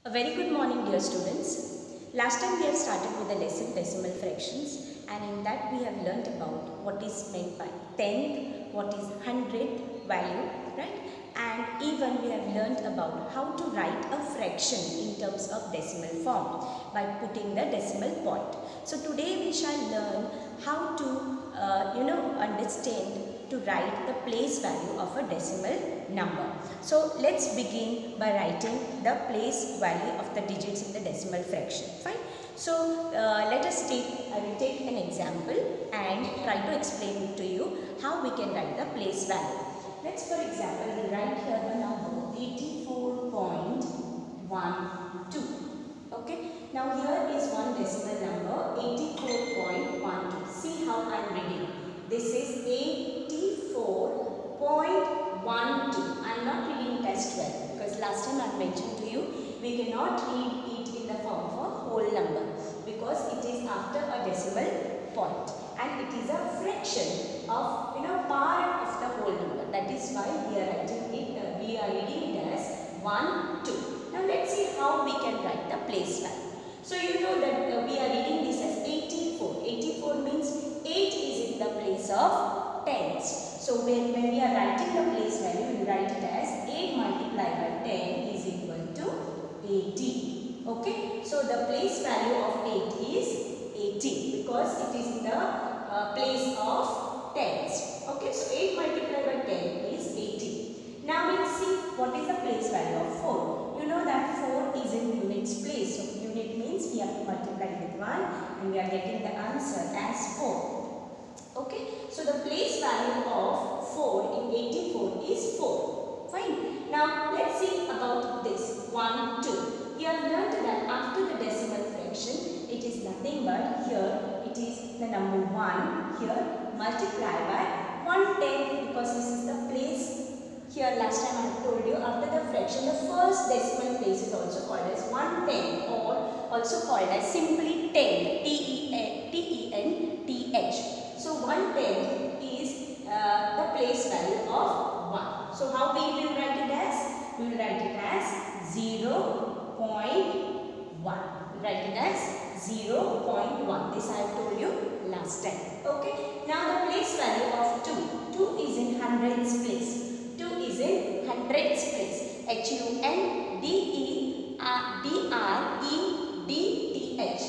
A very good morning, dear students. Last time we have started with the lesson decimal fractions, and in that we have learnt about what is meant by tenth, what is hundredth value, right? And even we have learnt about how to write a fraction in terms of decimal form by putting the decimal point. So today we shall learn how to understand to write the place value of a decimal number. So let's begin by writing the place value of the digits in the decimal fraction. Fine. So let us I will take an example and try to explain it to you how we can write the place value. Let's for example we write here the number 84.12. Okay. Now here is one decimal number 84.12. See how I am reading. This is 84.12. I am not reading it as 12 because last time I mentioned to you we cannot read it in the form of a whole number because it is after a decimal point and it is a fraction of part of the whole number. That is why we are writing it. We are reading it as 1 2. Now let's see how we can write the place value. So you know that we are reading this as 84. 84 means 8 is in the place of tens. So when we are writing the place value, we write it as 8 multiplied by 10 is equal to 80. Okay. So the place value of 8 is 80 because it is in the place of tens. Okay. So 8 multiplied by 10 is 80. Now we'll see what is the place value of 4. You know that 4 is in units place. So unit means we have to multiply with 1 and we are getting the answer as 4. Okay. So the place value of 4 in 84 is 4. Fine. Now let's see about this 1 2. We have learned that after the decimal fraction it is nothing but here it is the number 1 here multiplied by 1/10 because this is the place. Here last time I told you after the fraction the first decimal place is also called as 1/10 or also called as simply 10 T-E-N-T-H. So 1/10 is the place value of 1. So how we will write it as? We will write it as 0.1. Write it as 0.1. This I have told you last time. Okay. Now the place value of 2. 2 is in hundreds place. 2 is in hundreds place. H-U-N-D-R-E-D-T-H.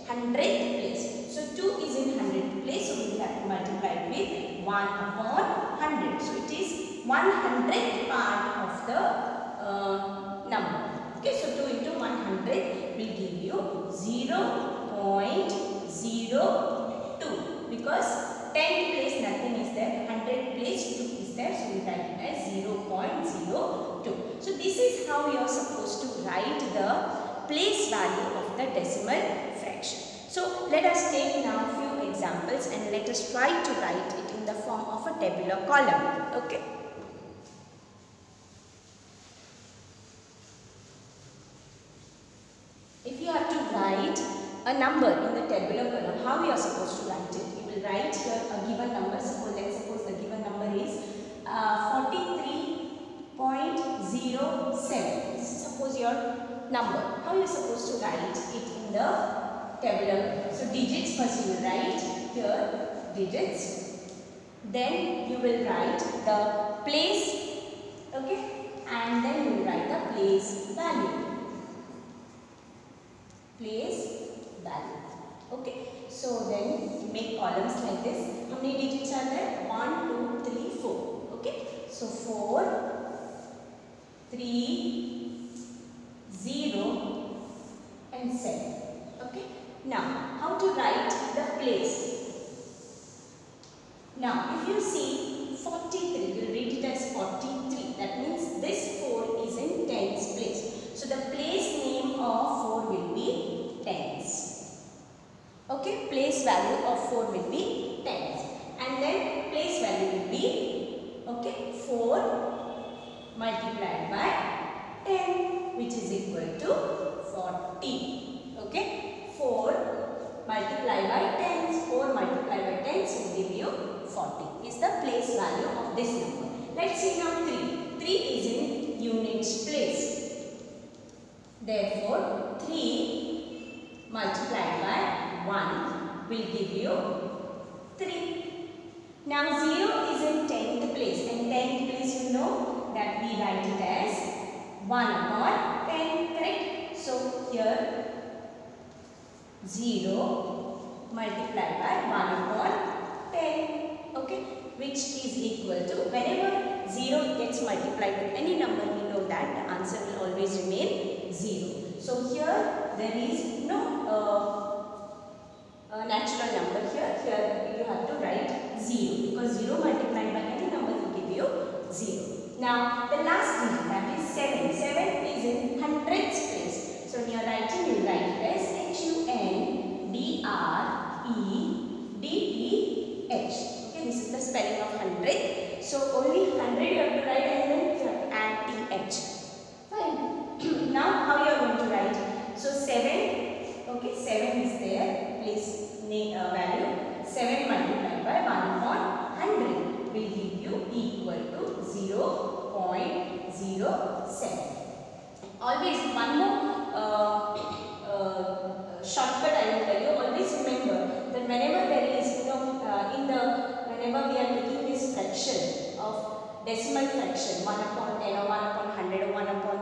Hundredth place. So 2 is in hundredth place. So we have to multiply it with 1/100. So it is 100th part of the number. Okay. So 2 into 100 will give you 0.02 because 10th place nothing is there. 100th place 2 is there. So we write it as 0.02. So this is how you are supposed to write the place value of the decimal fraction. So let us take now a few examples and let us try to write it in the form of a tabular column. Okay. If you have to write a number in the tabular column, how you are supposed to write it? You will write here a given number. Let's suppose the given number is 43.07. Suppose your number. How you are supposed to write it in the tabular column? So digits first you will write here digits. Then you will write the place. Okay. And then you will write the place value. Place value. Okay. So then make columns like this. How many digits are there? 1, 2, 3, 4. Okay. So 4, 3, 0 and 7. Okay. Now how to write the place? Now if you see 43, we will read it as 43. That means this 4 is in tens place. So the place name of 4 will be tens. Okay, place value of 4 will be tens. And then place value will be 4 multiplied by 10 which is equal to 40. Okay, 4 multiplied by 10. 4 multiplied by 10 will give you 40 is the place value of this number. Let's see now 3. 3 is in units place. Therefore, 3 multiplied by 1 will give you 3. Now 0 is in 10th place, and 10th place you know that we write it as 1 upon 10, correct? So here 0 multiplied by 1 upon 10, okay, which is equal to, whenever 0 gets multiplied with any number, we know that the answer will always remain 0. So here there is no natural number here. Here you have to write 0 because 0 multiplied by any number will give you 0. Now the last digit, that is 7. 7 is in hundredths place. So in your writing you write it as HUNDREDTH. Okay, this is the spelling of hundred. So only 100 you have to write, and then you have to add TH. Fine. Now how you are going to write? So 7, okay, 7 is there, place value. 7 multiplied by 1 upon 100 will give you equal to 0.07. Always one more shortcut I will tell you. Always remember that whenever there is, whenever we are taking this fraction of decimal fraction, 1 upon 10 or 1 upon 100 or 1 upon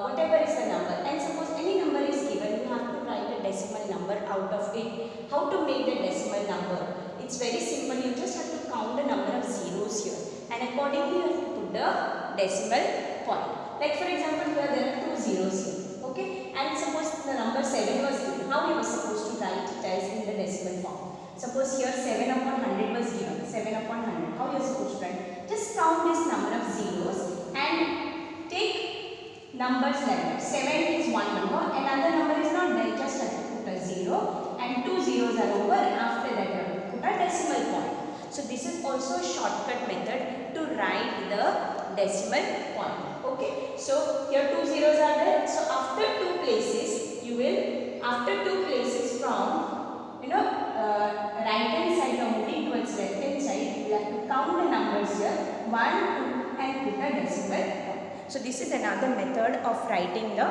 whatever is the number, and suppose any number is given, you have to write a decimal number out of it. How to make the decimal number? It's very simple. You just have to count the number of zeros here, and accordingly you have to put the decimal point. Like for example, here there are 2 zeros here, okay, and suppose the number 7 was given. How you were supposed to write it as in the decimal form? Suppose here 7 upon 100 was given, 7 upon 100. How you are supposed to write? Just count this number of zeros and take numbers like that. 7 is one number, another number is not there, just have to put a 0, and 2 zeros are over, and after that you have to put a decimal point. So this is also a shortcut method to write the decimal point. Okay, so here 2 zeros are there. So after 2 places, you will, after 2 places from right hand side or moving towards left hand side, you will have to count the numbers here 1, 2, and put a decimal point. So this is another method of writing the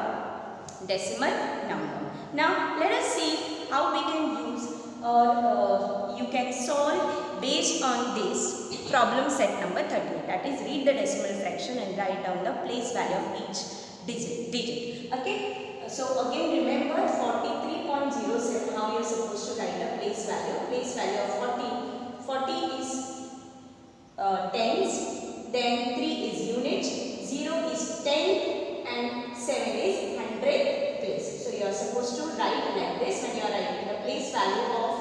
decimal number. Now let us see how we can use or you can solve based on this problem set number 38. That is, read the decimal fraction and write down the place value of each digit. Okay. So again remember 43.07, how you are supposed to write the place value. Place value of 40 is tens, then 3 is units, 0 is tenth, and 7 is hundredth place. So you are supposed to write like this when you are writing. The place value of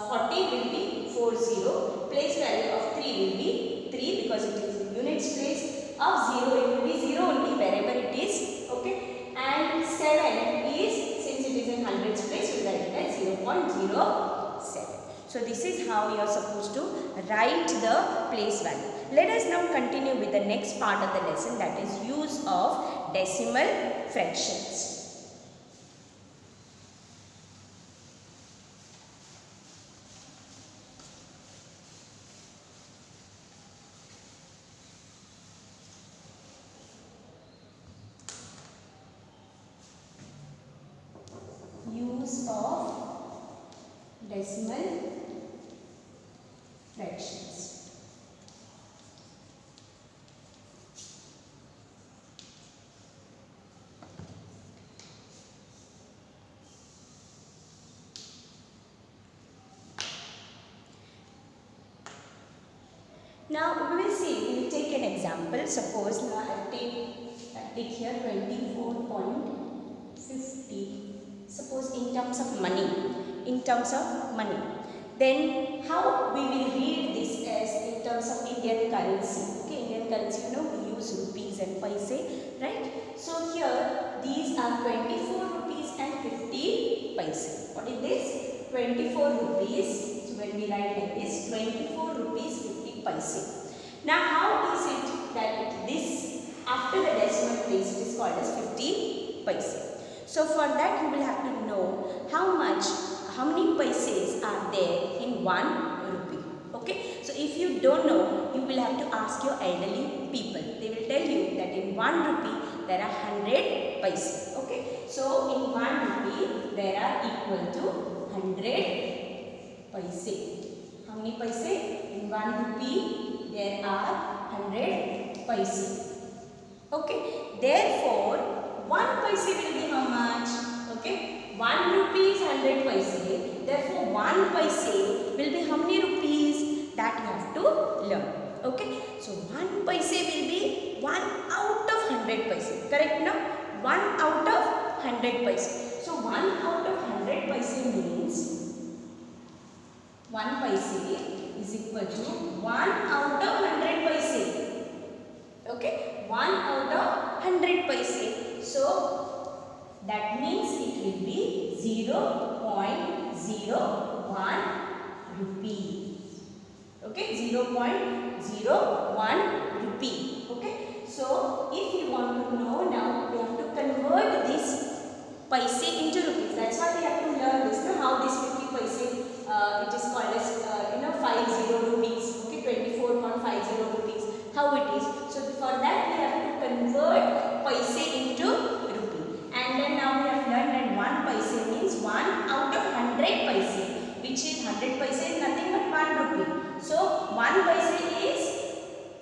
40 will be 40, place value of 3 will be 3 because it is in units place, of 0 it will be 0 only wherever it is, okay, and 7 is, since it is in hundreds place, we write it as 0.07. So this is how you are supposed to write the place value. Let us now continue with the next part of the lesson, that is use of decimal fractions. Use of decimal fractions. Now we will see, we will take an example. Suppose now I take here 24.50. Suppose in terms of money, then how we will read this as in terms of Indian currency. Okay, Indian currency, we use rupees and paise, right? So here these are 24 rupees and 50 paise. What is this? 24 rupees. So when we write like this, 24 rupees 50 paise. Now how is it that this after the decimal place it is called as 50 paise? So for that you will have to know how many paises are there in 1 rupee. Okay. So if you don't know, you will have to ask your elderly people. They will tell you that in 1 rupee there are 100 paise. Okay. in 1 rupee there are equal to 100 paise. How many paise? In 1 rupee there are 100 paise. Okay. Therefore 1 paise will be how much? Okay. 1 rupee is 100 paise. Therefore 1 paise will be how many rupees? That you have to learn. Okay. So 1 paise will be 1 out of 100 paise. Correct now? 1 out of 100 paise. So 1 out of 100 paise means 1 paise is equal to 1 out of 100 paise. Okay. 1 out of 100 paise. So that means it will be 0.01 rupee. Okay, 0.01 rupee. Okay, so if you want to know now, we have to convert this paise into rupees. That's why we have to learn this. Now, how this 50 paise it is called as 50 rupees. Okay, 24.50 rupees. How it is? So for that we have to convert paise into rupee. And then now we have learned that 1 paise means 1 out of 100 paise, which is 100 paise is nothing but 1 rupee. So 1 paise is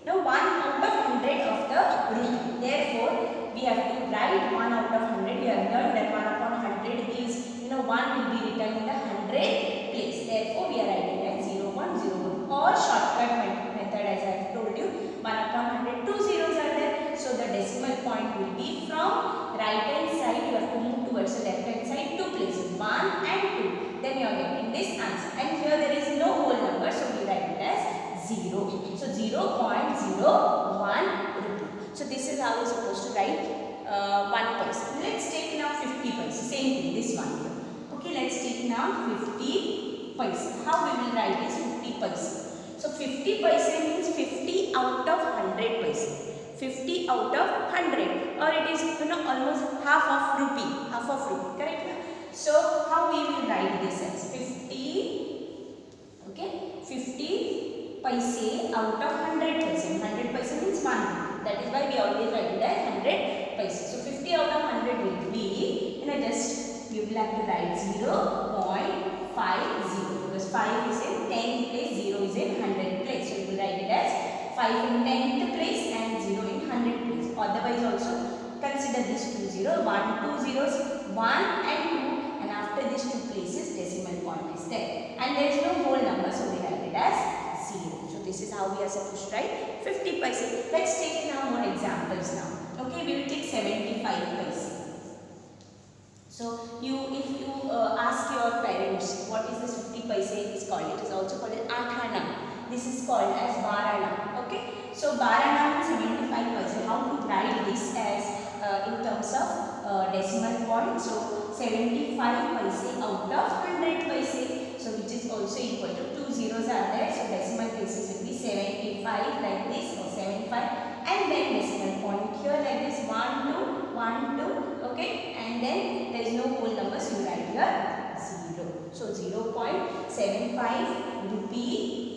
1 out of 100 of the rupee. Therefore, we have to write 1 out of 100. We have learned that 1 upon 100 is 1 will be written in the 100 place. Therefore, we are writing as 0.01 or shortcut method, as I have told you. 1 upon 100, 2 zeros are there. So the decimal point will be from right hand side. You have to move towards the left hand side 2 places, 1 and 2. Then you are getting this answer. And here there is no whole number, so we write it as 0. So 0.01 rupee. So this is how you are supposed to write 1 paise. Let's take now 50 paise. Same thing, this one. Okay, let's take now 50 paise. How we will write this 50 paise? So 50 paise means 50 out of 100 paise. 50 out of 100, or it is almost half of rupee. Correct? So how we will write this as 50? Okay, 50 paise out of 100 paise. 100 paise means 1 rupee. That is why we always write it as 100 paise. So 50 out of 100 will be, just we will have to write 0.50, because 5 is in 10th place, 0 is in 100th place. So we will write it as 5 in 10th place and 0 in 100th place. Otherwise also consider these 2 zeros, 1, 2 zeros, 1 and 2, and after these 2 places decimal point is there. And there is no whole number, so we write it as 0. So this is how we are supposed to write 50 paise. Let's take now more examples now. Okay, we will take 75 paise. So if you ask your parents what is this 50 paise is called, it is also called as Athana. This is called as Barana. Okay, so Barana and 75 paise. How to write this as in terms of decimal point? So 75 paise out of 100 paise. So which is also equal to 2 zeros are there. So decimal places will be 75 like this, or 75, and then decimal point here like this, 1, 2, 1, 2. Okay, and then there is no whole number, so you write here 0. So 0.75 rupee.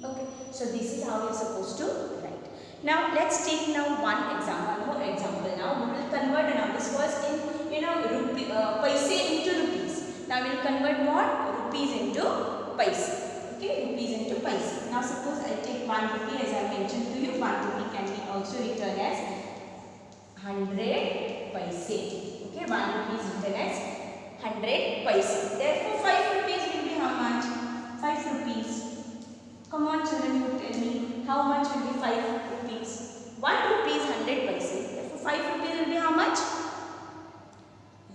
Okay, so this is how we are supposed to write. Now let's take now one example, more example. Now we will convert. Now this was in rupee, paise into rupees. Now we will convert what? Rupees into paise. Okay, rupees into paise. Now suppose I take 1 rupee, as I mentioned to you. 1 rupee can be also written as 100 paise. Okay, 1 rupee is written as 100 paise. Therefore 5 rupees will be how much? 5 rupees. Come on children, you tell me how much will be 5 rupees? 1 rupee is 100 paise. Therefore 5 rupees will be how much?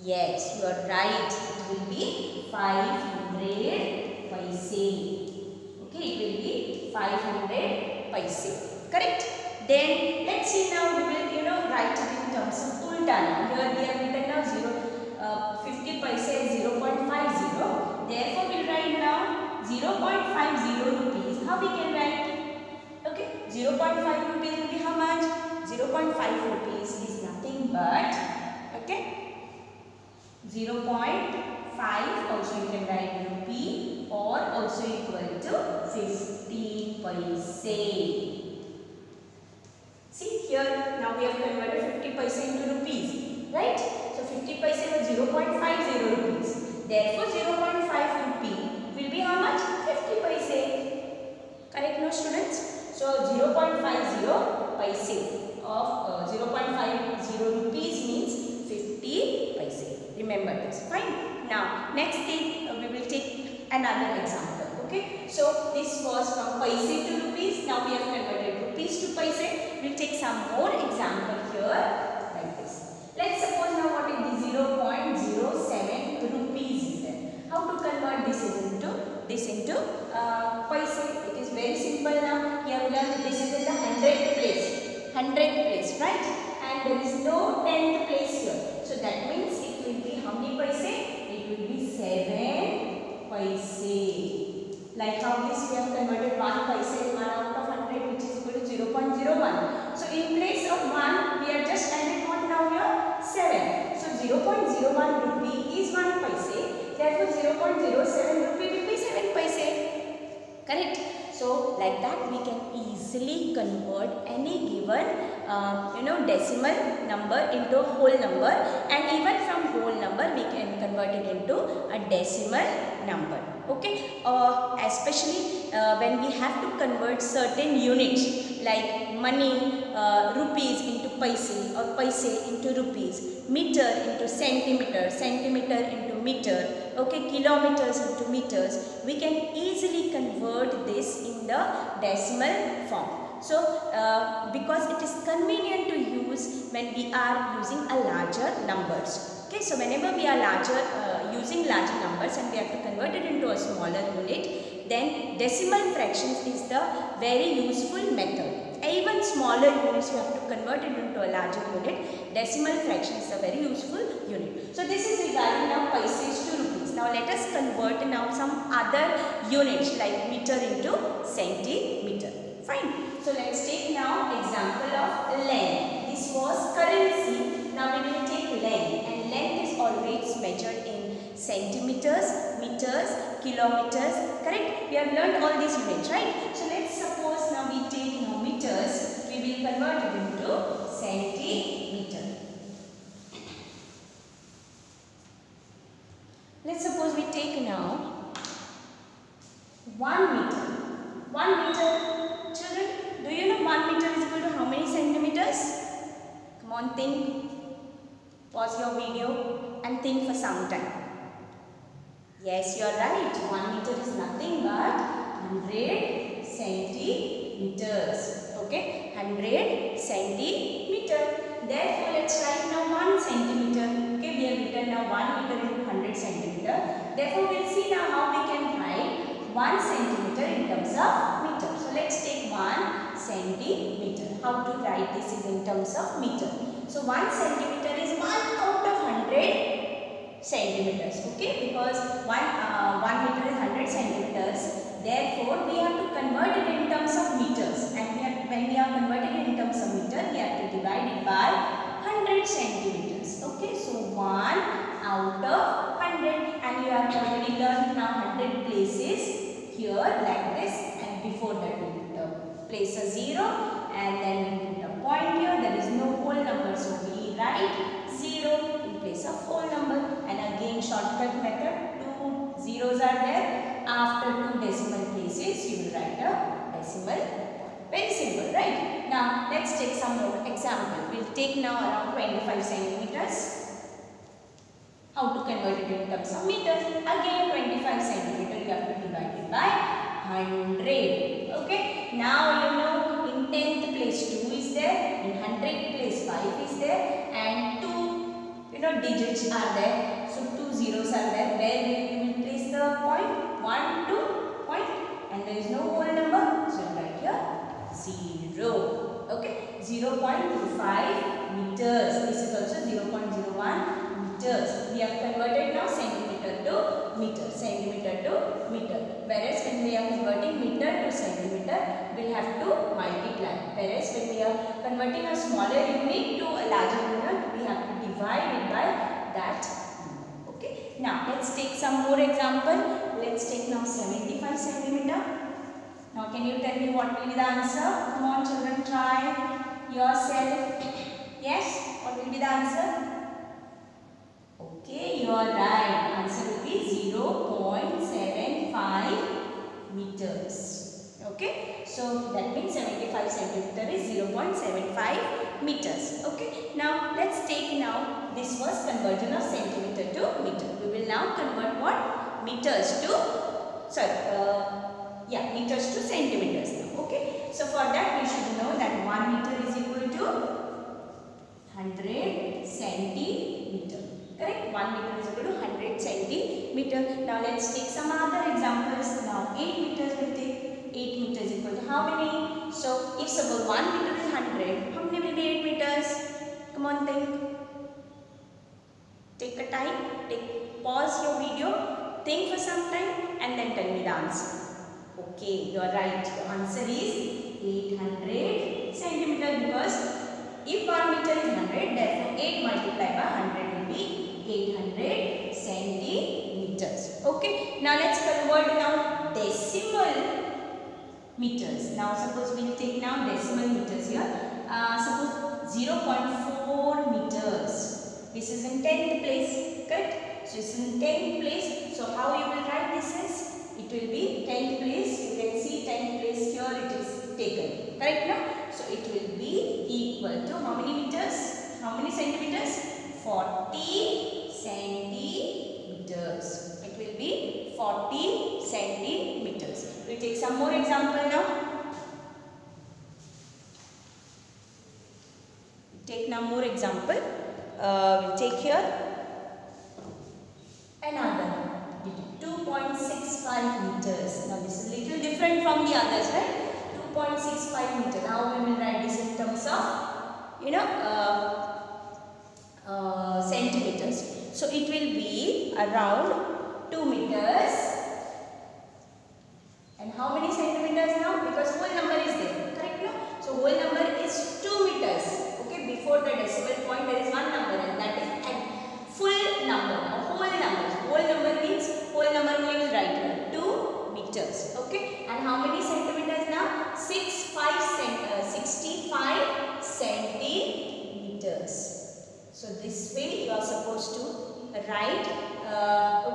Yes, you are right. It will be 500 paise. Okay, it will be 500 paise. Correct? Then let's see now we will write it in terms of ulta. Here we have written now 50 paise is 0.50. Therefore we will write now 0.50 rupees. How we can write? Okay, 0.5 rupees will be how much? 0.5 rupees is nothing but 0.5 also you can write rupee, or also equal to 50 paise. See here, now we have converted 50 paise into rupees, right? So 50 Therefore, 0.5 rupee will be how much? 50 paise. Correct, no students? So 0.50 paise of 0.50 rupees means 50 paise. Remember this. Fine. Now next thing we will take another example. Okay. So this was from paise to rupees. Now we have converted rupees to paise. We will take some more example here like this. Let's suppose now what is the 0.07 rupees is there. How to convert this into paise? It is very simple now. You have learned this is in the 100th place. 100th place, right? And there is no 10th place here. So that means it will be how many paise? It will be 7 paise. Like how this we have converted 1 paise, 1 out of 100 which is equal to 0.01. So in place of 1 we are just added what now here? 7. So 0.01 rupee is 1 paise. Therefore 0.07 rupee will be 7 paise. Correct? So like that we can easily convert any given decimal number into a whole number, and even from whole number we can convert it into a decimal number. Okay, especially when we have to convert certain units like money, rupees into paise or paise into rupees, meter into centimeter, centimeter into meter, okay, kilometers into meters, we can easily convert this in the decimal form. So because it is convenient to use when we are using a larger numbers. Okay, so whenever we are using larger numbers and we have to convert it into a smaller unit, then decimal fractions is the very useful method. Even smaller units you have to convert it into a larger unit. Decimal fraction is a very useful unit. So this is regarding now paises to rupees. Now let us convert now some other units like meter into centimeter. Fine. So let's take now example of length. This was currency. Now we will take length, and length is always measured in centimeters, meters, kilometers. Correct? We have learned all these units, right? So let's suppose now we take now meters. We will convert it into centimeter. Let's suppose we take now 1 meter. 1 meter. Children, do you know 1 meter is equal to how many centimeters? Come on, think. Pause your video and think for some time. Yes, you are right. 1 meter is nothing but 100 centimeters. Okay, 100 centimeter. Therefore, let's write now 1 centimeter. Okay, we have written now 1 meter into 100 centimeter. Therefore, we'll see now how we can write 1 centimeter in terms of meter. So let's take 1 centimeter. How to write this is in terms of meter. So 1 centimeter is 1 out of 100 centimeters. Okay, because 1 meter is 100 centimeters. Therefore, we have to convert it in terms of meters. And when we are converting it in terms of meter, we have to divide it by 100 centimeters. Okay, so 1 out of 100. And you have already learned now 100 places here like this, and before that we put a place a 0 and then we put a point here. There is no whole number, so we write 0 in place of whole number. And again shortcut method, 2 zeros are there. After 2 decimal places you will write a decimal point. Very simple, right? Now let's take some more example. We will take now around 25 centimeters. How to convert it in terms of meters? Again 25 centimeter you have to divide it by 100. Okay. Now you know in 10th place 2 is there, in 100th place 5 is there, and 2 digits are there. So 2 zeros are there. Where you will place the point? 1, 2 point, and there is no whole number. So right here 0. Okay. 0.25 meters. This is also 0.01 meters. We have converted now centimeter to meter. Centimeter to meter. Whereas when we are converting meter to centimeter, we will have to multiply. Whereas when we are converting a smaller unit to a larger unit, we have to divide it by that. Okay. Now let's take some more example. Let's take now 75 centimeter. Now can you tell me what will be the answer? Come on children, try yourself. Yes, what will be the answer? Okay, you are right. Answer will be meters. Okay, so that means 75 centimeter is 0.75 meters. Okay, now let's take now this was conversion of centimeter to meter. We will now convert what? Meters to meters to centimeters now. Okay, so for that we should know that 1 meter is equal to 100 centimeter. Correct? 1 meter is equal to 100 centimeter. Now let's take some other examples. Now 8 meters will take. 8 meters equal to how many? So if suppose 1 meter is 100, how many will be 8 meters? Come on, think. Take a time. Pause your video. Think for some time and then tell me the answer. Okay, you are right. The answer is 800 centimeter because if 1 meter is 100, therefore 8 multiplied by 100 will be 800 centimeters. Okay, now let's convert now decimal meters. Now suppose we will take now decimal meters here. Suppose 0.4 meters. This is in 10th place, correct? So it's in 10th place. So how you will write this as? It will be 10th place. You can see 10th place here it is taken. Correct now? So it will be equal to how many meters? How many centimeters? 40 centimeters. It will be 40 centimeters. We take some more example now. Take now more example. We'll take here another 2.65 meters. Now this is little different from the others, right? 2.65 meters. Now we will write this in terms of centimeters. So it will be around 2 meters. And how many centimeters now? Because whole number is there. Correct now? So whole number is 2 meters. Okay, before the decimal point there is one number and that is a full number. Now whole number. Whole number means whole number we will write here. 2 meters. Okay. And how many centimeters now? 65 centimeters. So this way you are supposed to write.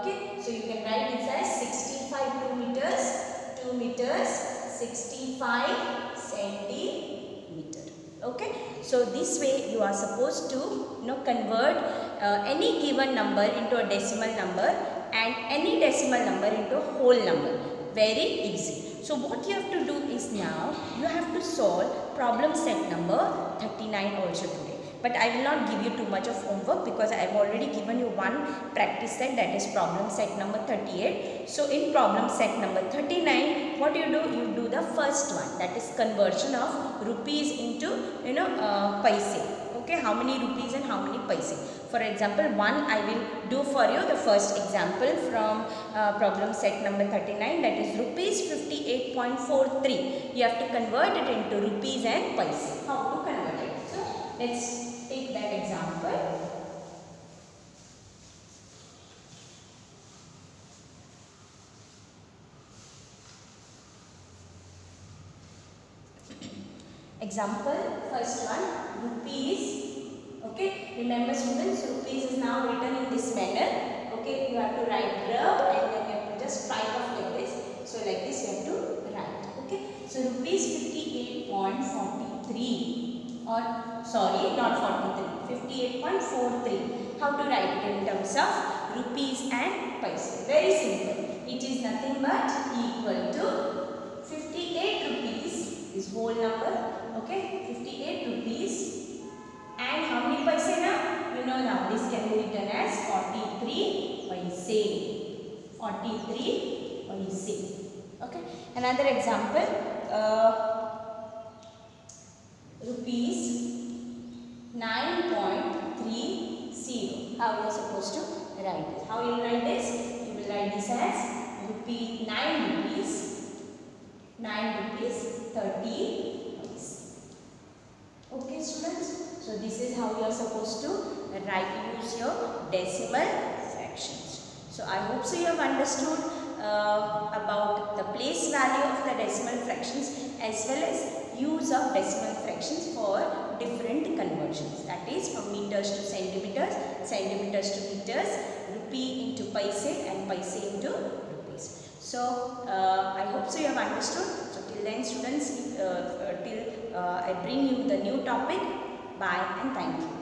Okay. So you can write it as 65 2 meters. 2 meters 65 centimeter. Okay, so this way you are supposed to convert any given number into a decimal number and any decimal number into a whole number. Very easy. So what you have to do is now you have to solve problem set number 39 also today. But I will not give you too much of homework because I have already given you one practice set, that is problem set number 38. So in problem set number 39, what you do? You do the first one, that is conversion of rupees into paise. Okay, how many rupees and how many paise. For example, I will do for you the first example from problem set number 39, that is rupees 58.43. You have to convert it into rupees and paise. How to convert it? So let's take that example. Example, first one, rupees. Okay, remember students, rupees is now written in this manner. Okay, you have to write rub and then you have to just strike off like this. So like this you have to write. Okay, so rupees 58.43. Or sorry, not 43, 58.43. How to write it in terms of rupees and paise? Very simple. It is nothing but equal to 58 rupees is whole number. Okay, 58 rupees. And how many paise now? You know now this can be written as 43 paise. 43 paise. Okay, another example. Rupees 9.30. How you are supposed to write this? How you will write this? You will write this as 9 rupees 30 paise. Okay students, so this is how you are supposed to use your decimal fractions. So I hope so you have understood about the place value of the decimal fractions as well as use of decimal fractions for different conversions, that is from meters to centimeters, centimeters to meters, rupee into paise and paise into rupees. So I hope so you have understood. So till then students, till I bring you the new topic. Bye and thank you.